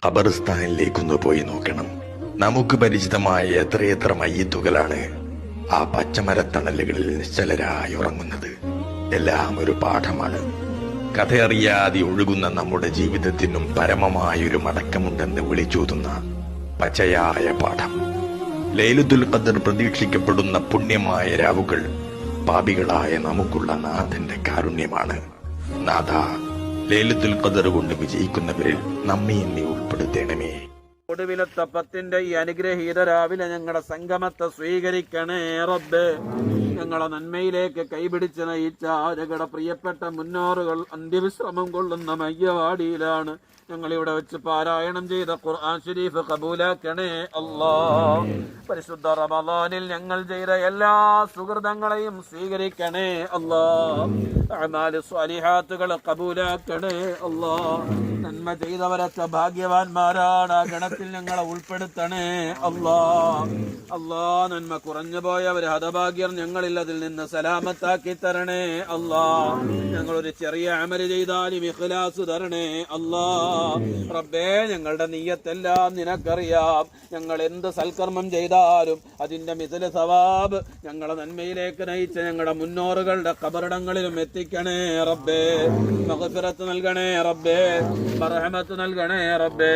ഖബറിസ്ഥാനിലേക്കൊന്ന് പോയി നോക്കണം. നമുക്ക് പരിചിതമായ എത്രയെത്ര മയ്യിത്തുകളാണ് ആ പച്ചമരത്തണലുകളിൽ നിശ്ചലരായി ഉറങ്ങുന്നത്. എല്ലാം ഒരു പാഠമാണ്. കഥയറിയാതെ ഒഴുകുന്ന നമ്മുടെ ജീവിതത്തിനും പരമമായൊരു മടക്കമുണ്ടെന്ന് വിളിച്ചോതുന്ന പച്ചയായ പാഠം. ലൈലത്തുൽ ഖദ്ർ പ്രതീക്ഷിക്കപ്പെടുന്ന പുണ്യമായ രാവുകൾ പാപികളായ നമുക്കുള്ള നാഥന്റെ കാരുണ്യമാണ്. നാഥ, ലൈലത്തുൽ ഖദ്ർ കൊണ്ട് വിജയിക്കുന്നവരിൽ നമ്മെ നീ ഉൾപ്പെടുത്തണമേ. ഒടുവിലത്തെ പത്തിന്റെ ഈ അനുഗ്രഹീത രാവിലെ ഞങ്ങളുടെ സംഗമത്തെ സ്വീകരിക്കണേ റബ്ബേ. ഞങ്ങളെ നന്മയിലേക്ക് കൈപിടിച്ച് നയിച്ച ഞങ്ങളുടെ പ്രിയപ്പെട്ട മുന്നോറുകൾ അന്ത്യവിശ്രമം കൊള്ളുന്ന മയ്യവാടിയിലാണ്. ഞങ്ങളിവിടെ വെച്ച് പാരായണം ചെയ്ത ഖുർആൻ ശരീഫ് കബൂലാക്കണേ അല്ലാഹ്. പരിശുദ്ധ റമളാനിൽ ഞങ്ങൾ ചെയ്ത എല്ലാ സുഹൃതങ്ങളെയും സ്വീകരിക്കണേ അല്ലാഹ്. അഅ്മാലു സ്വാലിഹാത്തുകൾ കബൂലാക്കണേ അല്ലാഹ്. നന്മ ചെയ്തവരൊക്കെ ഭാഗ്യവാന്മാരാണ്. ആ ഗണത്തിൽ ഞങ്ങളെ ഉൾപ്പെടുത്തണേ അല്ലാഹ്. അല്ലാഹ്, നന്മ കുറഞ്ഞു പോയവർ ഹതഭാഗ്യർ, ഞങ്ങളിൽ അതിൽ നിന്ന് സലാമത്താക്കി തരണേ അല്ലാഹ്. ഞങ്ങളൊരു ചെറിയ അമല് ചെയ്താലും ഇഖ്ലാസ് തരണേ അല്ലാഹ്. റബ്ബേ, ഞങ്ങളുടെ നിയ്യത്തെല്ലാം നിനക്കറിയാം. ഞങ്ങൾ എന്ത് സൽക്കർമ്മം ചെയ്താലും അതിന്റെ മിഥില സവാബ് ഞങ്ങളെ നന്മയിലേക്ക് നയിച്ച ഞങ്ങളുടെ മുന്നോറുകളുടെ ഖബറിടങ്ങളിലും എത്തിക്കണേ റബ്ബേ. മഗ്ഫിറത്ത് നൽകണേ റബ്ബേ, മർഹമത്ത് നൽകണേ റബ്ബേ.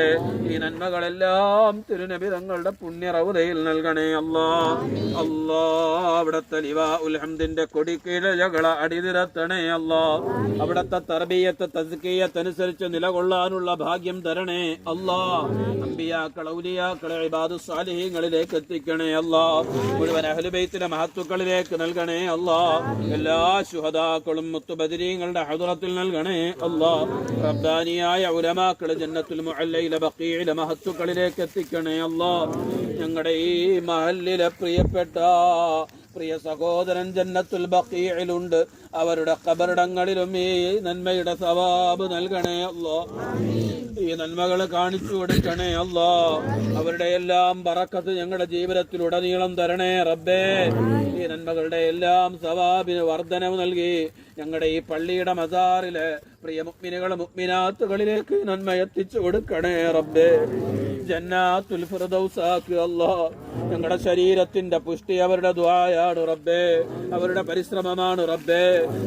ഈ നന്മകളെല്ലാം തിരുനബി തങ്ങളുടെ പുണ്യ റൗദയിൽ നൽകണേ അല്ലാഹ്. അല്ലാഹ്, അവിടുത്തെ ലിവാഉൽ ഹംദിന്റെ കൊടിക്കീഴകളെ അടിനിരത്തണേ അല്ലാഹ്. അവിടുത്തെ തർബിയത്ത് തസ്കിയത്ത് അനുസരിച്ച് നിലകൊള്ളാനുള്ള ഭാഗ്യം തരണേ അല്ലാഹ്. അമ്പിയാക്കൾ ഔലിയാക്കളെ ഇബാദു സാലിഹീങ്ങളിലേക്ക് എത്തിക്കണേ അല്ലാഹ്. മുഴുവൻ അഹ്ലു ബൈത്തിലെ മഹത്തുക്കളിലേക്ക് നൽകണേ അല്ലാഹ്. എല്ലാ ശുഹദാക്കളും മുത്തുബദരീങ്ങളുടെ ഹദ്റത്തിൽ നൽകണേ അല്ലാഹ്. റബ്ബാനിയായ ഉലമാക്കൾ ജന്നത്തുൽ മുഅല്ലയിലെ ബഖീഇലെ മഹത്തുക്കളിലേക്ക് എത്തിക്കണേ അല്ലാഹ്. ഞങ്ങളുടെ ഈ മഹല്ലിലെ പ്രിയപ്പെട്ട പ്രിയ സഹോദരൻ ജന്നത്തുൽ ബഖീഇലുണ്ട്. അവരുടെ ഖബറിടങ്ങളിലും ഈ നന്മയുടെ സവാബ് നൽകണേ അല്ലാഹ്. ഈ നന്മകൾ കാണിച്ചു കൊടുക്കണേ അല്ലാഹ്. അവരുടെ എല്ലാം ബറക്കത്ത് ഞങ്ങളുടെ ജീവിതത്തിലുടനീളം തരണേ റബ്ബേ. ഈ നന്മകളുടെ എല്ലാം സവാബിന് വർധനവ് നൽകി ഞങ്ങളുടെ ഈ പള്ളിയുടെ മസാറിലെ പ്രിയ മുഅ്മിനുകൾ മുഅ്മിനാത്തുകളിലേക്ക് നന്മ എത്തിച്ചു കൊടുക്കണേ റബ്ബേ. ജന്നാത്തുൽ ഫിർദൗസാക്ക് അല്ലാഹ്. ഞങ്ങളുടെ ശരീരത്തിന്റെ പുഷ്ടി അവരുടെ ദുആയാണ് റബ്ബേ, അവരുടെ പരിശ്രമമാണ് റബ്ബേ.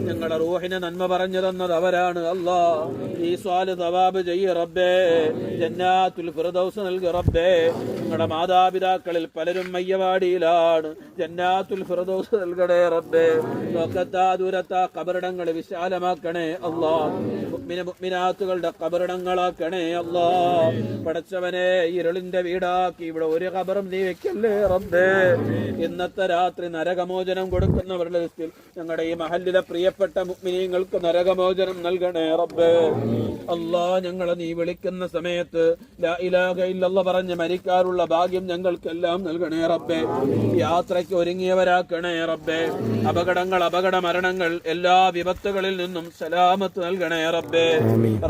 ഞങ്ങളുടെ റൂഹിനെ നന്മ പറഞ്ഞു തന്നത് അവരാണ് അല്ലാഹ്. ഈ സ്വാല് സവാബ് ചെയ്യ റബ്ബേ. ജന്നാത്തുൽ ഫിർദൗസ് നൽകി റബ്ബേ. ഞങ്ങളുടെ മാതാപിതാക്കളിൽ പലരും മയ്യവാടിയിലാണ്. ജന്നാത്തുൽ ഫിർദൗസ് നൽകണേ റബ്ബേ. ലോകത്താ ദൂരത്താ ഖബറിടങ്ങൾ വിശാലമാക്കണേ അല്ലാഹ്. മുഅ്മിനാത്തുകളുടെ ഖബറിടങ്ങളാക്കണേ അല്ലാഹ്. പടച്ചവനെ, ഇരുളിന്റെ വീടാക്കി ഇവിടെ ഒരു ഖബറും നീ വെക്കല്ലേ റബ്ബേ. ഇന്നത്തെ രാത്രി നരകമോചനം കൊടുക്കുന്നവരുടെ ലിസ്റ്റിൽ ഞങ്ങളുടെ ഈ മഹല്ലിലെ പ്രിയപ്പെട്ട മുഅ്മിനീങ്ങൾക്ക് നരകമോചനം നൽകണേ റബ്ബേ. അല്ലാഹ്, ഞങ്ങളെ നീ വിളിക്കുന്ന സമയത്ത് ലാ ഇലാഹ ഇല്ലല്ലാഹ് പറഞ്ഞ് മരിക്കാനുള്ള ഭാഗ്യം ഞങ്ങൾക്കെല്ലാം നൽകണേ റബ്ബേ. യാത്രയ്ക്ക് ഒരുങ്ങിയവരാക്കണേ റബ്ബേ. അപകട മരണങ്ങൾ എല്ലാ വിപത്തുകളിൽ നിന്നും സലാമത്ത് നൽകണേ റബ്ബേ.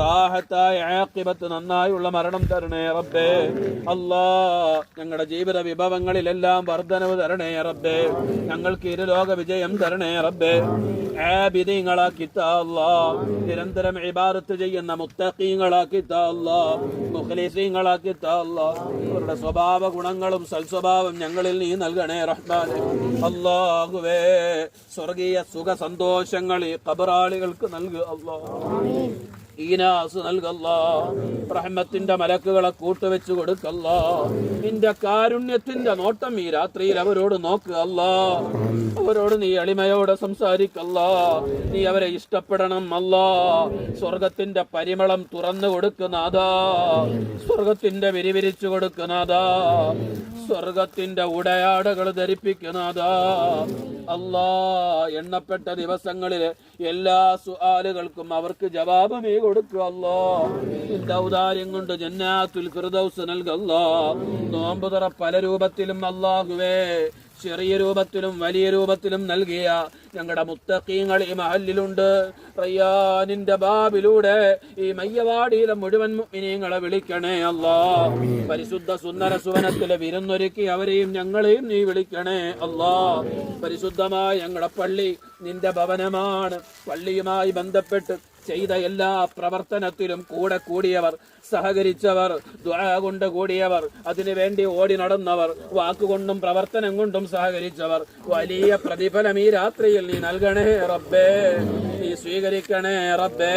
റാഹത്തായ ആഖിബത്ത് നന്നായുള്ള മരണം തരണേ റബ്ബേ. അല്ലാഹ്, ഞങ്ങളുടെ ജീവിത വിഭവങ്ങളിലെല്ലാം വർധനവ് തരണേ റബ്ബേ. ഞങ്ങൾക്ക് ഇരുലോക വിജയം തരണേ റബ്ബേ. ആബിദീങ്ങളാക്കി താ അല്ലാഹ്. നിരന്തരം ഇബാദത്ത് ചെയ്യുന്ന മുത്തഖീങ്ങളാക്കി താ അല്ലാഹ്. മുഖ്ലിസീങ്ങളാക്കി താ അല്ലാഹ്. അവരുടെ സ്വഭാവ ഗുണങ്ങളും സൽസ്വഭാവം ഞങ്ങളിൽ നീ നൽകണേ റഹ്മാനേ. അല്ലാഹുവേ, സ്വർഗീയ സുഖ സന്തോഷങ്ങൾ ഈ ഖബറാളികൾക്ക് നൽകുക അല്ലാഹ്. ഈനാസ് നൽകല്ലാ. റഹ്മത്തിന്റെ മലക്കുകളെ കൂട്ടുവെച്ചു കൊടുക്കല്ലാ. നിന്റെ കാരുണ്യത്തിന്റെ നോട്ടം ഈ രാത്രിയിൽ അവരോട് നോക്കുകല്ലാ. അവരോട് നീ എളിമയോടെ സംസാരിക്കല്ലാ. നീ അവരെ ഇഷ്ടപ്പെടണം അല്ലാ. സ്വർഗത്തിന്റെ പരിമളം തുറന്നു കൊടുക്കുന്നതാ. സ്വർഗത്തിന്റെ വിരിവിരിച്ചു കൊടുക്കുന്നതാ. സ്വർഗത്തിന്റെ ഉടയാടകൾ ധരിപ്പിക്കുന്നതാ അല്ലാ. എണ്ണപ്പെട്ട ദിവസങ്ങളിലെ എല്ലാ സുആലുകൾക്കും അവർക്ക് ജവാബമേ കൊടുക്കുക അല്ലാ. നിന്റെ ഔദാര്യം കൊണ്ട് ജന്നാത്തുൽ ഫിർദൗസ് നൽകല്ലാ. നോമ്പ് തുറ പല രൂപത്തിലും അല്ലാഹുവേ, ചെറിയ രൂപത്തിലും വലിയ രൂപത്തിലും നൽകിയ ഞങ്ങളുടെ മുത്തഖീങ്ങൾ ഈ മഹല്ലിലുണ്ട്. റയ്യാനിന്റെ ബാബിലൂടെ ഈ മയ്യവാടിയിലെ മുഴുവൻ മുഅ്മിനീങ്ങളെ വിളിക്കണേ അല്ലാഹ്. പരിശുദ്ധ സുന്ദര സുവനത്തിലെ വിരുന്നൊരുക്കി അവരെയും ഞങ്ങളെയും നീ വിളിക്കണേ അല്ലാഹ്. പരിശുദ്ധമായ ഞങ്ങളുടെ പള്ളി നിന്റെ ഭവനമാണ്. പള്ളിയുമായി ബന്ധപ്പെട്ട് ചെയ്ത എല്ലാ പ്രവർത്തനത്തിലും കൂടെ കൂടിയവർ, സഹകരിച്ചവർ, ദുആ കൊണ്ട് കൂടിയവർ, അതിനുവേണ്ടി ഓടി നടന്നവർ, വാക്കുകൊണ്ടും പ്രവർത്തനം കൊണ്ടും സഹകരിച്ചവർ, വലിയ പ്രതിഫലം ഈ രാത്രിയിൽ നീ നൽകണേ റബ്ബേ, നീ സ്വീകരിക്കണേ റബ്ബേ.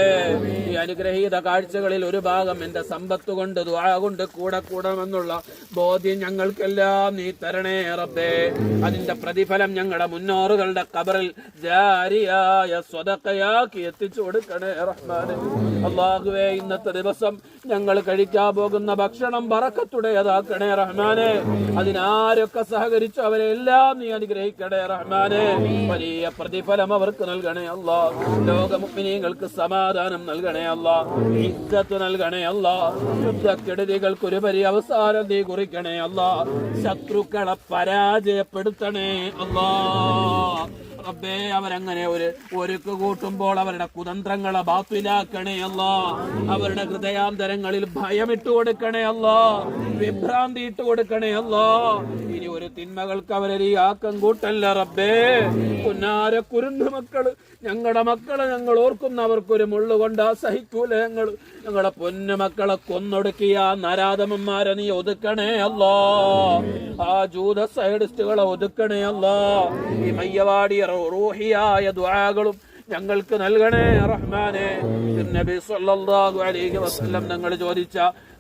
ഈ അനുഗ്രഹീത കാഴ്ചകളിൽ ഒരു ഭാഗം എന്റെ സമ്പത്ത് കൊണ്ട് ദുആ കൊണ്ട് കൂടെ കൂടണമെന്നുള്ള ബോധ്യം ഞങ്ങൾക്കെല്ലാം നീ തരണേ റബ്ബേ. അതിന്റെ പ്രതിഫലം ഞങ്ങളുടെ മുന്നോറുകളുടെ ഖബറിൽ ജാരിയായ സ്വദഖയാക്കി എത്തിച്ചു കൊടുക്കണേ റഹ്മാനെ. അല്ലാഹുവേ, ഇന്നത്തെ ദിവസം ഞങ്ങൾ കഴിക്കാൻ പോകുന്ന ഭക്ഷണം ബറക്കത്തുടേതാക്കണേ റഹ്മാനെ. അതിനാരൊക്കെ സഹകരിച്ചു അവരെ എല്ലാം നീ അനുഗ്രഹിക്കണേ റഹ്മാനെ. വലിയ പ്രതിഫലം അവർക്ക് നൽകണേ അല്ലാ. ലോക മുഅ്മിനീങ്ങൾക്ക് സമാധാനം നൽകണേ അല്ലാ. ഇസ്സത്ത് നൽകണേ അല്ലാ. യുദ്ധക്കെടുതികൾക്ക് ഒരു പരി അവസാനം നീ കുറിക്കണേ അല്ലാ. ശത്രുക്കളെ പരാജയപ്പെടുത്തണേ അല്ലാ. റബ്ബേ, അവരങ്ങനെ ഒരുക്ക് കൂട്ടുമ്പോൾ അവരുടെ കുതന്ത്രങ്ങളെ ബാത്തിലാക്കണേ അല്ലാ. അവരുടെ ഹൃദയാന്തരങ്ങളിൽ ഭയമിട്ട് കൊടുക്കണേ അല്ലാ. വിഭ്രാന്തി ഇട്ട് കൊടുക്കണേ അല്ലാ. ഇനി ഒരു തിന്മകൾക്ക് അവരെ ആക്കം കൂട്ടല്ല റബ്ബേ. പുന്നാര കുരുന്നു മക്കള്, ഞങ്ങളുടെ മക്കളെ ഞങ്ങൾ ഓർക്കുന്നവർക്കൊരു മുള്ളുകൊണ്ട് സഹിക്കൂല. ഞങ്ങളുടെ പൊന്നു മക്കളെ കൊന്നൊടുക്കിയ നരാധമന്മാരെ നീ ഒതുക്കണേ അല്ലാ. ആ ജൂത സൈഡിസ്റ്റുകളെ ഒതുക്കണേ അല്ലാ. ഈ മയ്യവാടിയ റൂഹിയായ ദുആകളും ഞങ്ങൾക്ക് നൽകണേ റഹ്മാനെ. നബി സല്ലല്ലാഹു അലൈഹി വസല്ലം ഞങ്ങൾ ചോദിച്ച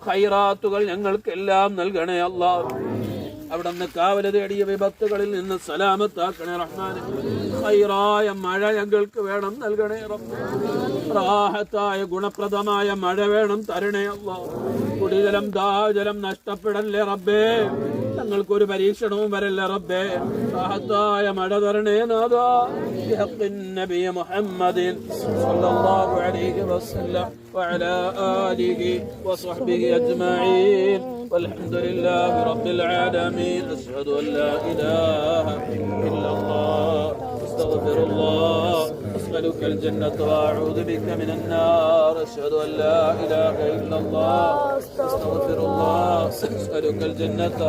ഖൈറാത്തുകൾ ഞങ്ങൾക്കെല്ലാം നൽകണേ അല്ലാ. അവിടുന്ന് കാവല് തേടിയ വിപത്തുകളിൽ നിന്ന് സലാമത്താക്കണേ റഹ്മാനെ. ഖൈറായ മഴ ഞങ്ങൾക്ക് വേണം, നൽകണേ റബ്ബേ. റാഹത്തായ ഗുണപ്രദമായ മഴ വേണം, തരണേ അല്ലാ. കുടിജലം ദാഹജലം നഷ്ടപ്പെടല്ലേ റബ്ബേ. ഞങ്ങൾക്കൊരു പരീക്ഷണവും വരല്ലേ റബ്ബേ. റാഹത്തായ മഴ തരണേ നാഥാ. ബിഹഖ്ഖിൻ നബി മുഹമ്മദിൻ സ്വല്ലല്ലാഹു അലൈഹി വസല്ലം വഅലാ ആലിഹി വസഹ്ബിഹി അജ്മഈൻ. والحمد لله رب العالمين. أشهد أن لا إله إلا الله. أستغفر الله. أسألك الجنة وأعوذ بك من النار. أشهد أن لا إله إلا الله. أستغفر الله. أسألك الجنة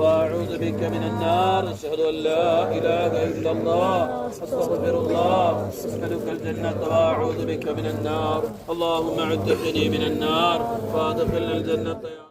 وأعوذ بك من النار. أشهد أن لا إله إلا الله. أستغفر الله. أسألك الجنة وأعوذ بك من النار. اللهم عتقني من النار وأدخلنا الجنة.